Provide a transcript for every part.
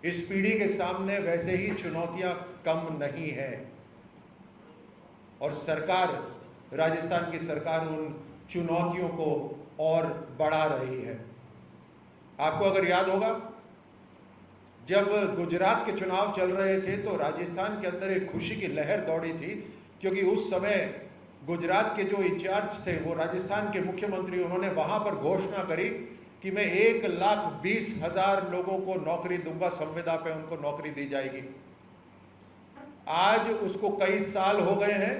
इस पीढ़ी के सामने वैसे ही चुनौतियां कम नहीं हैं और सरकार, राजस्थान की सरकार उन चुनौतियों को और बढ़ा रही है। आपको अगर याद होगा, जब गुजरात के चुनाव चल रहे थे तो राजस्थान के अंदर एक खुशी की लहर दौड़ी थी, क्योंकि उस समय गुजरात के जो इंचार्ज थे वो राजस्थान के मुख्यमंत्री, उन्होंने वहां पर घोषणा करी कि मैं 1,20,000 लोगों को नौकरी दूंगा, संविदा पे उनको नौकरी दी जाएगी। आज उसको कई साल हो गए हैं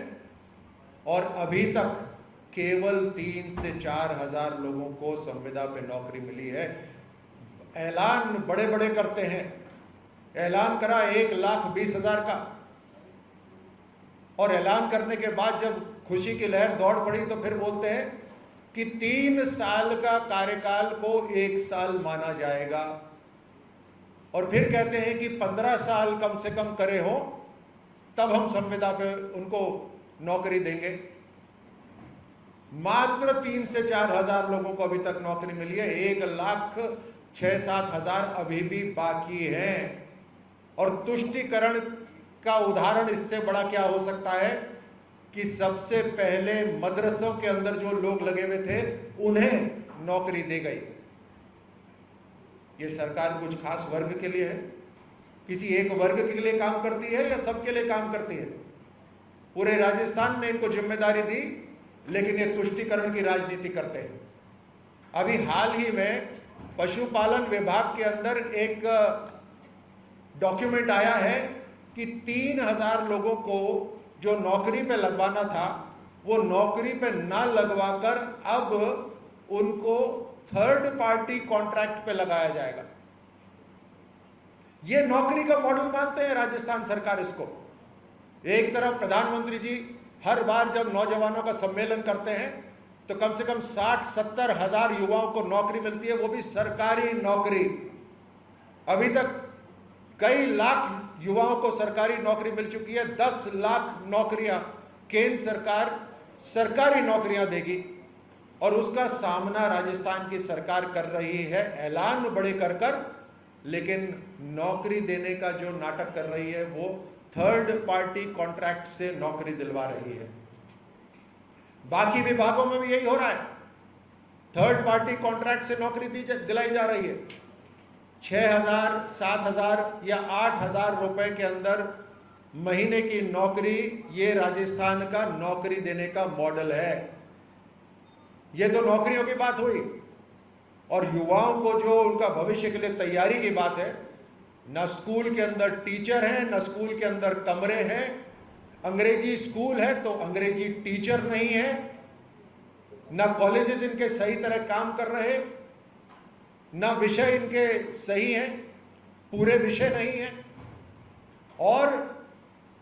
और अभी तक केवल 3 से 4 हजार लोगों को संविदा पे नौकरी मिली है। ऐलान बड़े बड़े करते हैं, ऐलान करा 1,20,000 का, और ऐलान करने के बाद जब खुशी की लहर दौड़ पड़ी तो फिर बोलते हैं कि 3 साल का कार्यकाल को 1 साल माना जाएगा, और फिर कहते हैं कि 15 साल कम से कम करे हो तब हम संविदा पे उनको नौकरी देंगे। मात्र 3 से 4 हजार लोगों को अभी तक नौकरी मिली है, 1,06,7 हजार अभी भी बाकी हैं। और तुष्टीकरण का उदाहरण इससे बड़ा क्या हो सकता है कि सबसे पहले मदरसों के अंदर जो लोग लगे हुए थे उन्हें नौकरी दी गई। ये सरकार कुछ खास वर्ग के लिए है, किसी एक वर्ग के लिए काम करती है या सबके लिए काम करती है? पूरे राजस्थान ने इनको जिम्मेदारी दी, लेकिन ये तुष्टीकरण की राजनीति करते हैं। अभी हाल ही में पशुपालन विभाग के अंदर एक डॉक्यूमेंट आया है कि 3,000 लोगों को जो नौकरी पे लगवाना था वो नौकरी पे ना लगवाकर अब उनको थर्ड पार्टी कॉन्ट्रैक्ट पे लगाया जाएगा। ये नौकरी का मॉडल मानते हैं राजस्थान सरकार इसको। एक तरफ प्रधानमंत्री जी हर बार जब नौजवानों का सम्मेलन करते हैं तो कम से कम 60-70 हजार युवाओं को नौकरी मिलती है, वो भी सरकारी नौकरी। अभी तक कई लाख युवाओं को सरकारी नौकरी मिल चुकी है। 10 लाख नौकरियां केंद्र सरकार सरकारी नौकरियां देगी, और उसका सामना राजस्थान की सरकार कर रही है ऐलान बड़े कर कर, लेकिन नौकरी देने का जो नाटक कर रही है वो थर्ड पार्टी कॉन्ट्रैक्ट से नौकरी दिलवा रही है। बाकी विभागों में भी यही हो रहा है, थर्ड पार्टी कॉन्ट्रैक्ट से नौकरी दिलाई जा रही है। 6,000, 7,000 या 8,000 रुपए के अंदर महीने की नौकरी, ये राजस्थान का नौकरी देने का मॉडल है। ये तो नौकरियों की बात हुई, और युवाओं को जो उनका भविष्य के लिए तैयारी की बात है, न स्कूल के अंदर टीचर हैं, न स्कूल के अंदर कमरे हैं। अंग्रेजी स्कूल है तो अंग्रेजी टीचर नहीं है, न कॉलेजेस इनके सही तरह काम कर रहे, न विषय इनके सही हैं, पूरे विषय नहीं हैं, और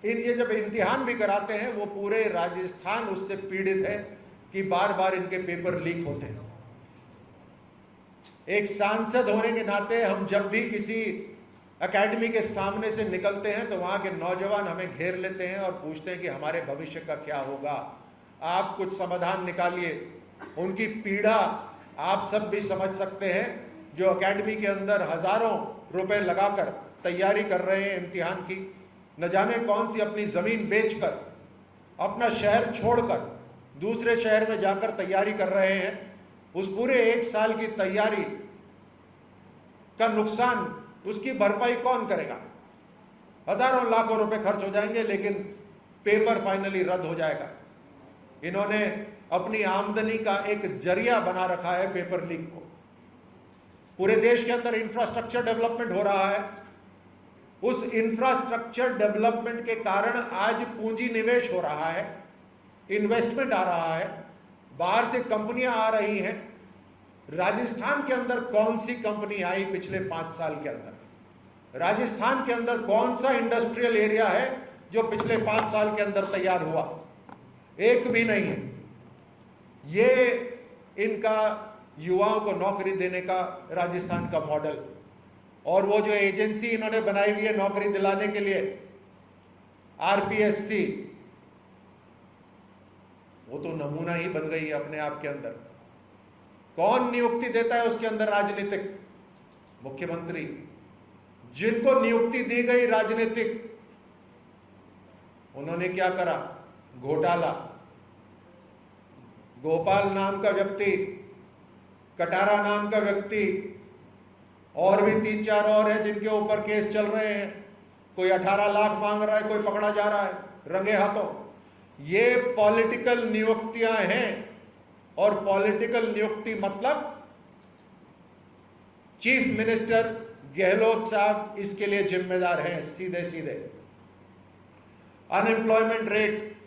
ये जब इम्तिहान भी कराते हैं वो पूरे राजस्थान उससे पीड़ित है कि बार बार इनके पेपर लीक होते हैं। एक सांसद होने के नाते हम जब भी किसी एकेडमी के सामने से निकलते हैं तो वहां के नौजवान हमें घेर लेते हैं और पूछते हैं कि हमारे भविष्य का क्या होगा, आप कुछ समाधान निकालिए। उनकी पीड़ा आप सब भी समझ सकते हैं, जो एकेडमी के अंदर हजारों रुपए लगाकर तैयारी कर रहे हैं इम्तिहान की, न जाने कौन सी अपनी जमीन बेचकर, अपना शहर छोड़कर दूसरे शहर में जाकर तैयारी कर रहे हैं। उस पूरे 1 साल की तैयारी का नुकसान, उसकी भरपाई कौन करेगा? हजारों लाखों रुपए खर्च हो जाएंगे, लेकिन पेपर फाइनली रद्द हो जाएगा। इन्होंने अपनी आमदनी का एक जरिया बना रखा है पेपर लीक को। पूरे देश के अंदर इंफ्रास्ट्रक्चर डेवलपमेंट हो रहा है, उस इंफ्रास्ट्रक्चर डेवलपमेंट के कारण आज पूंजी निवेश हो रहा है, इन्वेस्टमेंट आ रहा है, बाहर से कंपनियां आ रही हैं। राजस्थान के अंदर कौन सी कंपनी आई पिछले 5 साल के अंदर? राजस्थान के अंदर कौन सा इंडस्ट्रियल एरिया है जो पिछले 5 साल के अंदर तैयार हुआ? एक भी नहीं है। ये इनका युवाओं को नौकरी देने का राजस्थान का मॉडल। और वो जो एजेंसी इन्होंने बनाई हुई है नौकरी दिलाने के लिए, RPSC, वो तो नमूना ही बन गई है अपने आप के अंदर। कौन नियुक्ति देता है उसके अंदर? राजनीतिक, मुख्यमंत्री, जिनको नियुक्ति दी गई राजनीतिक, उन्होंने क्या करा? घोटाला। गोपाल नाम का व्यक्ति, कटारा नाम का व्यक्ति, और भी 3-4 और हैं जिनके ऊपर केस चल रहे हैं। कोई 18 लाख मांग रहा है, कोई पकड़ा जा रहा है रंगे हाथों। ये पॉलिटिकल नियुक्तियां हैं, और पॉलिटिकल नियुक्ति मतलब चीफ मिनिस्टर गहलोत साहब इसके लिए जिम्मेदार हैं सीधे सीधे। अनएम्प्लॉयमेंट रेट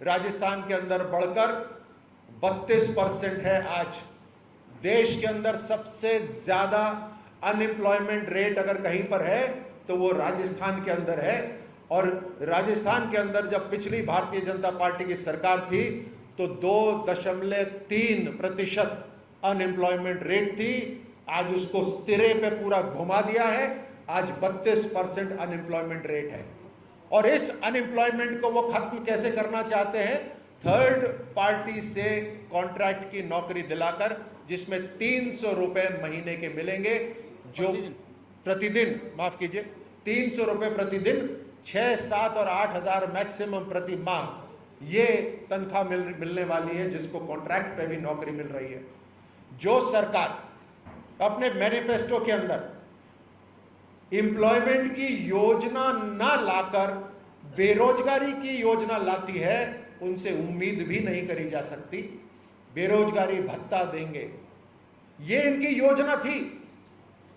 राजस्थान के अंदर बढ़कर 32% है। आज देश के अंदर सबसे ज्यादा अनएम्प्लॉयमेंट रेट अगर कहीं पर है तो वो राजस्थान के अंदर है। और राजस्थान के अंदर जब पिछली भारतीय जनता पार्टी की सरकार थी तो 2.3% अनएम्प्लॉयमेंट रेट थी। आज उसको सिरे पे पूरा घुमा दिया है। आज 32% अनएम्प्लॉयमेंट रेट है। और इस अनएम्प्लॉयमेंट को वो खत्म कैसे करना चाहते हैं? थर्ड पार्टी से कॉन्ट्रैक्ट की नौकरी दिलाकर, जिसमें 300 रुपए महीने के मिलेंगे, जो प्रतिदिन, माफ कीजिए, 300 रुपए प्रतिदिन, 6, 7 और 8 हजार मैक्सिमम प्रति माह ये तनख्वाह मिलने वाली है, जिसको कॉन्ट्रैक्ट पे भी नौकरी मिल रही है। जो सरकार अपने मैनिफेस्टो के अंदर एम्प्लॉयमेंट की योजना ना लाकर बेरोजगारी की योजना लाती है, उनसे उम्मीद भी नहीं करी जा सकती। बेरोजगारी भत्ता देंगे, ये इनकी योजना थी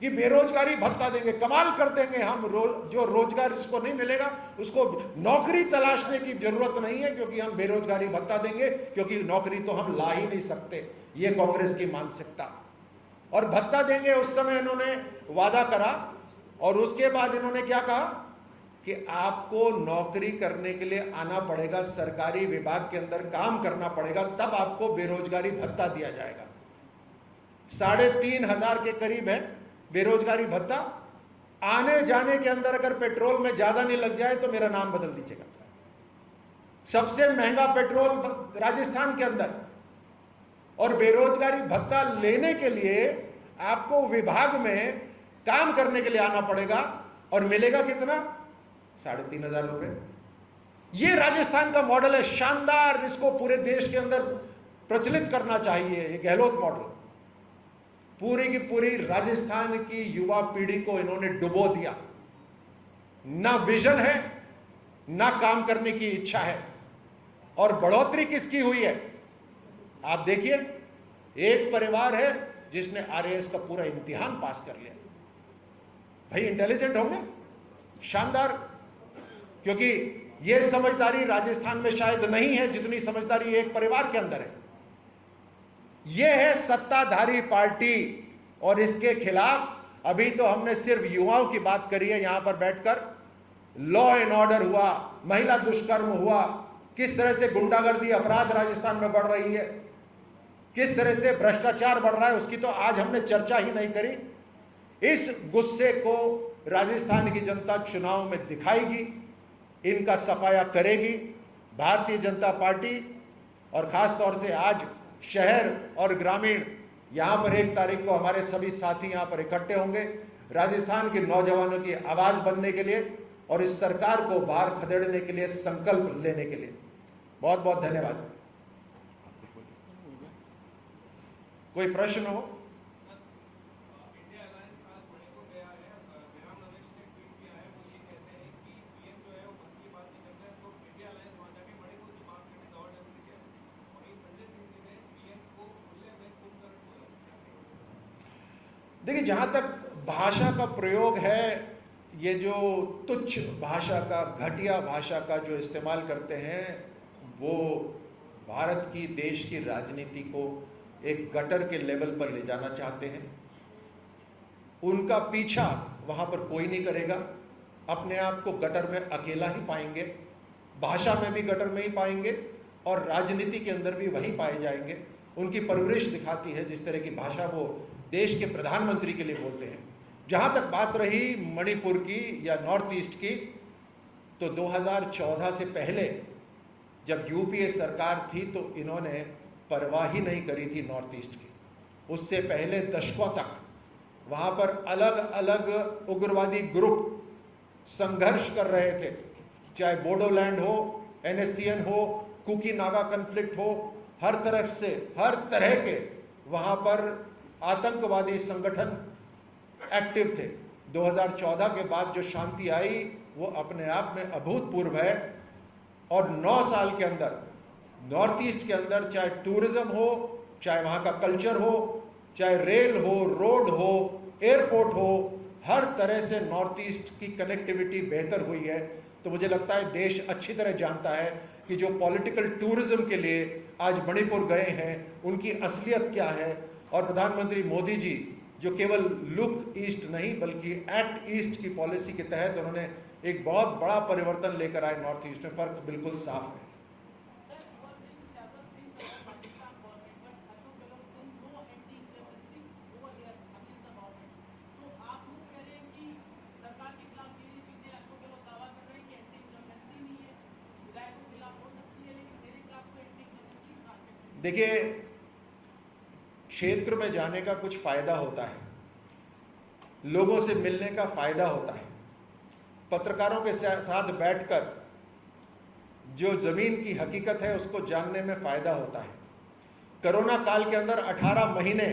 कि बेरोजगारी भत्ता देंगे, कमाल कर देंगे हम। जो रोजगार जिसको नहीं मिलेगा उसको नौकरी तलाशने की जरूरत नहीं है, क्योंकि हम बेरोजगारी भत्ता देंगे, क्योंकि नौकरी तो हम ला ही नहीं सकते। ये कांग्रेस की मानसिकता। और भत्ता देंगे, उस समय इन्होंने वादा करा, और उसके बाद इन्होंने क्या कहा कि आपको नौकरी करने के लिए आना पड़ेगा, सरकारी विभाग के अंदर काम करना पड़ेगा, तब आपको बेरोजगारी भत्ता दिया जाएगा। 3,500 के करीब है बेरोजगारी भत्ता। आने जाने के अंदर अगर पेट्रोल में ज्यादा नहीं लग जाए तो मेरा नाम बदल दीजिएगा। सबसे महंगा पेट्रोल राजस्थान के अंदर। और बेरोजगारी भत्ता लेने के लिए आपको विभाग में काम करने के लिए आना पड़ेगा, और मिलेगा कितना? 3,500 रुपए। ये राजस्थान का मॉडल है, शानदार, जिसको पूरे देश के अंदर प्रचलित करना चाहिए। ये गहलोत मॉडल पूरी की पूरी राजस्थान की युवा पीढ़ी को इन्होंने डुबो दिया। ना विजन है, ना काम करने की इच्छा है। और बढ़ोतरी किसकी हुई है? आप देखिए, एक परिवार है जिसने आरएएस का पूरा इम्तिहान पास कर लिया। भाई इंटेलिजेंट होंगे, शानदार। क्योंकि यह समझदारी राजस्थान में शायद नहीं है जितनी समझदारी एक परिवार के अंदर है। यह है सत्ताधारी पार्टी, और इसके खिलाफ अभी तो हमने सिर्फ युवाओं की बात करी है यहां पर बैठकर। लॉ एंड ऑर्डर हुआ, महिला दुष्कर्म हुआ, किस तरह से गुंडागर्दी अपराध राजस्थान में बढ़ रही है, किस तरह से भ्रष्टाचार बढ़ रहा है, उसकी तो आज हमने चर्चा ही नहीं करी। इस गुस्से को राजस्थान की जनता चुनाव में दिखाएगी, इनका सफाया करेगी। भारतीय जनता पार्टी, और खास तौर से आज शहर और ग्रामीण, यहां पर 1 तारीख को हमारे सभी साथी यहां पर इकट्ठे होंगे राजस्थान के नौजवानों की आवाज बनने के लिए और इस सरकार को बाहर खदेड़ने के लिए संकल्प लेने के लिए। बहुत बहुत धन्यवाद। कोई प्रश्न हो? देखिए, जहां तक भाषा का प्रयोग है, ये जो तुच्छ भाषा का, घटिया भाषा का जो इस्तेमाल करते हैं, वो भारत की, देश की राजनीति को एक गटर के लेवल पर ले जाना चाहते हैं। उनका पीछा वहां पर कोई नहीं करेगा। अपने आप को गटर में अकेला ही पाएंगे, भाषा में भी गटर में ही पाएंगे, और राजनीति के अंदर भी वही पाए जाएंगे। उनकी परवरिश दिखाती है जिस तरह की भाषा वो देश के प्रधानमंत्री के लिए बोलते हैं। जहां तक बात रही मणिपुर की या नॉर्थ ईस्ट की, तो 2014 से पहले जब यूपीए सरकार थी तो इन्होंने परवाह ही नहीं करी थी नॉर्थ ईस्ट की। उससे पहले दशकों तक वहां पर अलग अलग उग्रवादी ग्रुप संघर्ष कर रहे थे, चाहे बोडोलैंड हो, NSCN हो, कुकी नागा कन्फ्लिक्ट हो, हर तरफ से हर तरह के वहां पर आतंकवादी संगठन एक्टिव थे। 2014 के बाद जो शांति आई वो अपने आप में अभूतपूर्व है। और 9 साल के अंदर नॉर्थ ईस्ट के अंदर चाहे टूरिज्म हो, चाहे वहाँ का कल्चर हो, चाहे रेल हो, रोड हो, एयरपोर्ट हो, हर तरह से नॉर्थ ईस्ट की कनेक्टिविटी बेहतर हुई है। तो मुझे लगता है देश अच्छी तरह जानता है कि जो पॉलिटिकल टूरिज्म के लिए आज मणिपुर गए हैं उनकी असलियत क्या है। और प्रधानमंत्री मोदी जी जो केवल लुक ईस्ट नहीं बल्कि एक्ट ईस्ट की पॉलिसी के तहत उन्होंने एक बहुत बड़ा परिवर्तन लेकर आए नॉर्थ ईस्ट में, फर्क बिल्कुल साफ है। देखिए, क्षेत्र में जाने का कुछ फायदा होता है, लोगों से मिलने का फायदा होता है, पत्रकारों के साथ बैठकर जो जमीन की हकीकत है उसको जानने में फायदा होता है। कोरोना काल के अंदर 18 महीने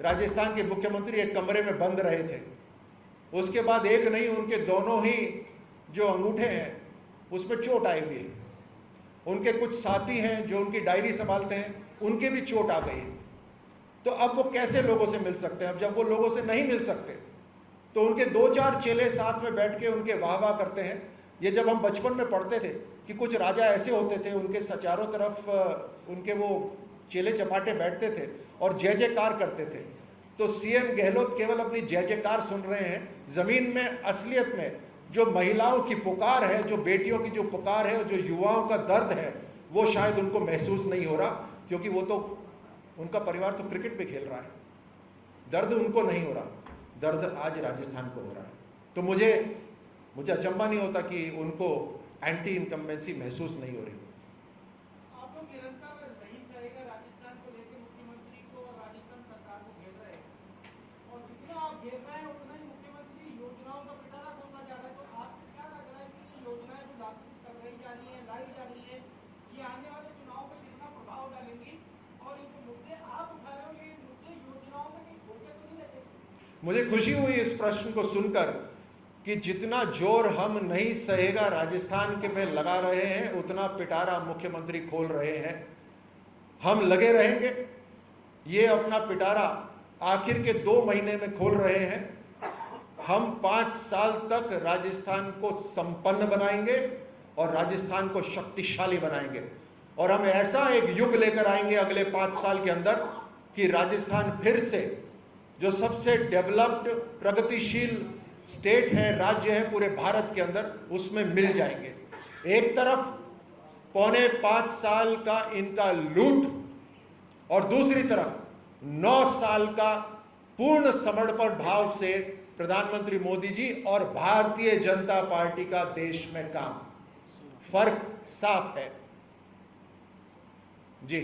राजस्थान के मुख्यमंत्री एक कमरे में बंद रहे थे। उसके बाद एक नहीं, उनके दोनों ही जो अंगूठे हैं उसमें चोट आई हुई है। उनके कुछ साथी हैं जो उनकी डायरी संभालते हैं, उनके भी चोट आ गई है। तो अब वो कैसे लोगों से मिल सकते हैं? अब जब वो लोगों से नहीं मिल सकते तो उनके 2-4 चेले साथ में बैठ के उनके वाह वाह करते हैं। ये जब हम बचपन में पढ़ते थे कि कुछ राजा ऐसे होते थे, उनके चारों तरफ उनके वो चेले चपाटे बैठते थे और जय जयकार करते थे। तो सीएम गहलोत केवल अपनी जय जयकार सुन रहे हैं, जमीन में असलियत में जो महिलाओं की पुकार है, जो बेटियों की जो पुकार है, जो युवाओं का दर्द है, वो शायद उनको महसूस नहीं हो रहा, क्योंकि वो तो उनका परिवार तो क्रिकेट पे खेल रहा है। दर्द उनको नहीं हो रहा, दर्द आज राजस्थान को हो रहा है। तो मुझे अचंभा नहीं होता कि उनको एंटी इनकम्बेंसी महसूस नहीं हो रही। आप लोग निरंतर नहीं सहेगा राजस्थान को लेकर मुख्यमंत्री को और राजस्थान सरकार को घेर रहे हैं, और जितना आप घेर रहे हैं उतना ही मुख्यमंत्री योजनाओं का पिटारा खोलना जा रहा है। तो आपको क्या लग रहा है कि ये योजनाएं जो लागू कर रही जा रही है, लाई जा रही है, ये आने वाले चुनाव पर कितना प्रभाव डालेंगी? और ये जो मुद्दे आप उठा रहे हो, ये मुद्दे योजनाओं में कहीं धोखे तो नहीं लगेंगे? मुझे खुशी हुई इस प्रश्न को सुनकर कि जितना जोर हम नहीं सहेगा राजस्थान के में लगा रहे हैं, उतना पिटारा मुख्यमंत्री खोल रहे हैं। हम लगे रहेंगे। ये अपना पिटारा आखिर के 2 महीने में खोल रहे हैं। हम 5 साल तक राजस्थान को संपन्न बनाएंगे और राजस्थान को शक्तिशाली बनाएंगे। और हम ऐसा एक युग लेकर आएंगे अगले 5 साल के अंदर कि राजस्थान फिर से जो सबसे डेवलप्ड प्रगतिशील स्टेट है, राज्य है पूरे भारत के अंदर, उसमें मिल जाएंगे। एक तरफ 4.25 साल का इनका लूट और दूसरी तरफ 9 साल का पूर्ण समर्पण भाव से प्रधानमंत्री मोदी जी और भारतीय जनता पार्टी का देश में काम। फर्क साफ है जी।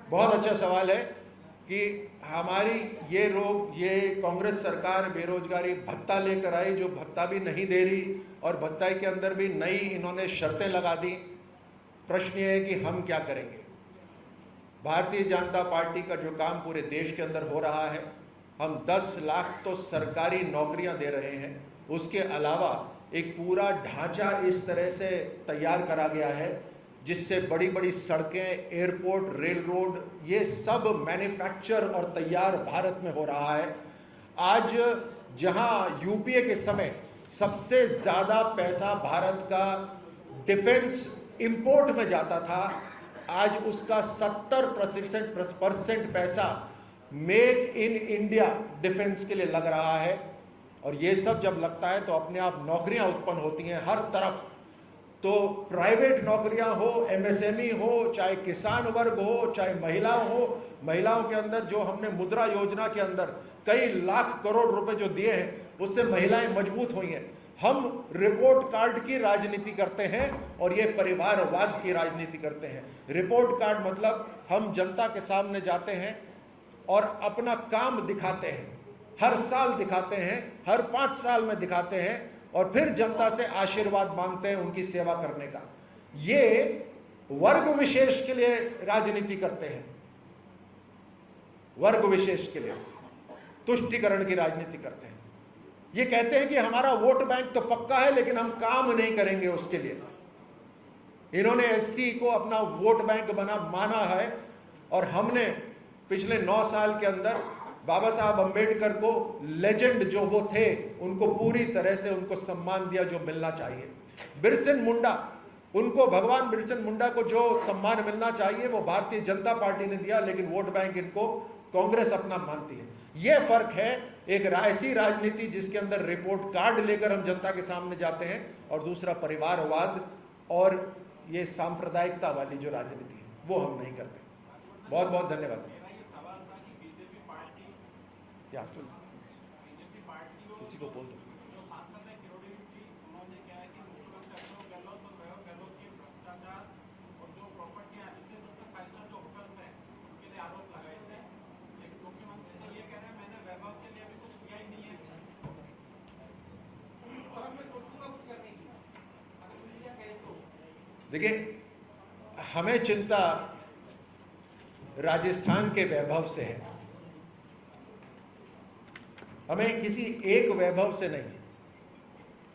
बहुत अच्छा सवाल है कि हमारी ये कांग्रेस सरकार बेरोजगारी भत्ता लेकर आई, जो भत्ता भी नहीं दे रही और भत्ता के अंदर भी नई इन्होंने शर्तें लगा दी। प्रश्न ये है कि हम क्या करेंगे। भारतीय जनता पार्टी का जो काम पूरे देश के अंदर हो रहा है, हम 10 लाख तो सरकारी नौकरियां दे रहे हैं। उसके अलावा एक पूरा ढांचा इस तरह से तैयार करा गया है जिससे बड़ी बड़ी सड़कें, एयरपोर्ट, रेल रोड, ये सब मैन्युफैक्चर और तैयार भारत में हो रहा है। आज जहां यूपीए के समय सबसे ज़्यादा पैसा भारत का डिफेंस इंपोर्ट में जाता था, आज उसका 70% पैसा मेक इन इंडिया डिफेंस के लिए लग रहा है। और ये सब जब लगता है तो अपने आप नौकरियां उत्पन्न होती हैं हर तरफ। तो प्राइवेट नौकरियां हो, एमएसएमई हो, चाहे किसान वर्ग हो, चाहे महिलाओं हो, महिलाओं के अंदर जो हमने मुद्रा योजना के अंदर कई लाख करोड़ रुपए जो दिए हैं उससे महिलाएं मजबूत हुई हैं। हम रिपोर्ट कार्ड की राजनीति करते हैं और ये परिवारवाद की राजनीति करते हैं। रिपोर्ट कार्ड मतलब हम जनता के सामने जाते हैं और अपना काम दिखाते हैं, हर साल दिखाते हैं, हर 5 साल में दिखाते हैं और फिर जनता से आशीर्वाद मांगते हैं उनकी सेवा करने का। ये वर्ग विशेष के लिए राजनीति करते हैं, वर्ग विशेष के लिए तुष्टिकरण की राजनीति करते हैं। ये कहते हैं कि हमारा वोट बैंक तो पक्का है लेकिन हम काम नहीं करेंगे उसके लिए। इन्होंने एससी को अपना वोट बैंक माना है और हमने पिछले 9 साल के अंदर बाबा साहब अंबेडकर को लेजेंड जो वो थे उनको पूरी तरह से उनको सम्मान दिया जो मिलना चाहिए। बिरसिन मुंडा, उनको भगवान बिरसिन मुंडा को जो सम्मान मिलना चाहिए वो भारतीय जनता पार्टी ने दिया, लेकिन वोट बैंक इनको कांग्रेस अपना मानती है। यह फर्क है एक ऐसी राजनीति जिसके अंदर रिपोर्ट कार्ड लेकर हम जनता के सामने जाते हैं और दूसरा परिवारवाद और ये सांप्रदायिकता वाली जो राजनीति है वो हम नहीं करते। बहुत बहुत धन्यवाद। किसी को बोल दो। देखिए, हमें चिंता राजस्थान के वैभव से है, हमें किसी एक वैभव से नहीं,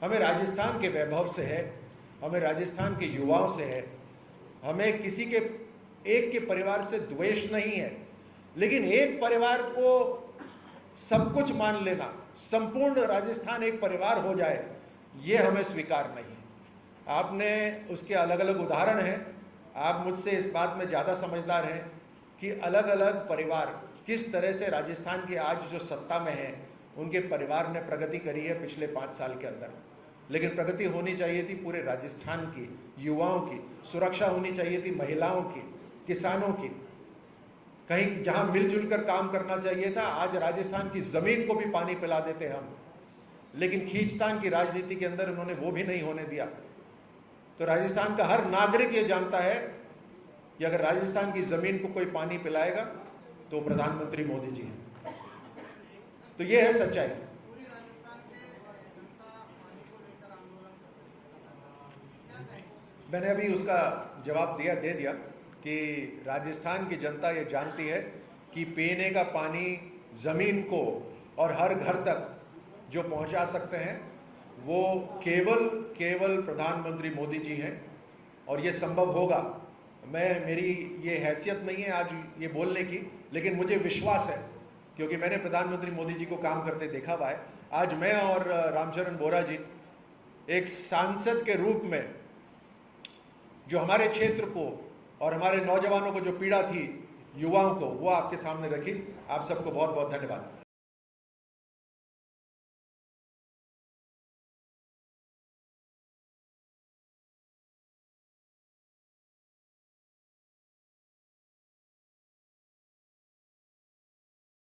हमें राजस्थान के वैभव से है, हमें राजस्थान के युवाओं से है। हमें किसी के एक के परिवार से द्वेष नहीं है, लेकिन एक परिवार को सब कुछ मान लेना, संपूर्ण राजस्थान एक परिवार हो जाए, ये हमें स्वीकार नहीं है। आपने उसके अलग अलग उदाहरण हैं, आप मुझसे इस बात में ज़्यादा समझदार हैं कि अलग अलग परिवार किस तरह से राजस्थान की आज जो सत्ता में है उनके परिवार ने प्रगति करी है पिछले 5 साल के अंदर। लेकिन प्रगति होनी चाहिए थी पूरे राजस्थान की, युवाओं की सुरक्षा होनी चाहिए थी, महिलाओं की, किसानों की, कहीं जहां मिलजुल कर काम करना चाहिए था। आज राजस्थान की जमीन को भी पानी पिला देते हम, लेकिन खींचतान की राजनीति के अंदर उन्होंने वो भी नहीं होने दिया। तो राजस्थान का हर नागरिक ये जानता है कि अगर राजस्थान की जमीन को कोई पानी पिलाएगा तो प्रधानमंत्री मोदी जी हैं। तो ये है सच्चाई। मैंने अभी उसका जवाब दे दिया कि राजस्थान की जनता ये जानती है कि पीने का पानी जमीन को और हर घर तक जो पहुंचा सकते हैं वो केवल प्रधानमंत्री मोदी जी हैं और ये संभव होगा। मेरी ये हैसियत नहीं है आज ये बोलने की, लेकिन मुझे विश्वास है क्योंकि मैंने प्रधानमंत्री मोदी जी को काम करते देखा हुआ है। आज मैं और रामचरण बोरा जी एक सांसद के रूप में जो हमारे क्षेत्र को और हमारे नौजवानों को जो पीड़ा थी, युवाओं को, वो आपके सामने रखी। आप सबको बहुत बहुत धन्यवाद।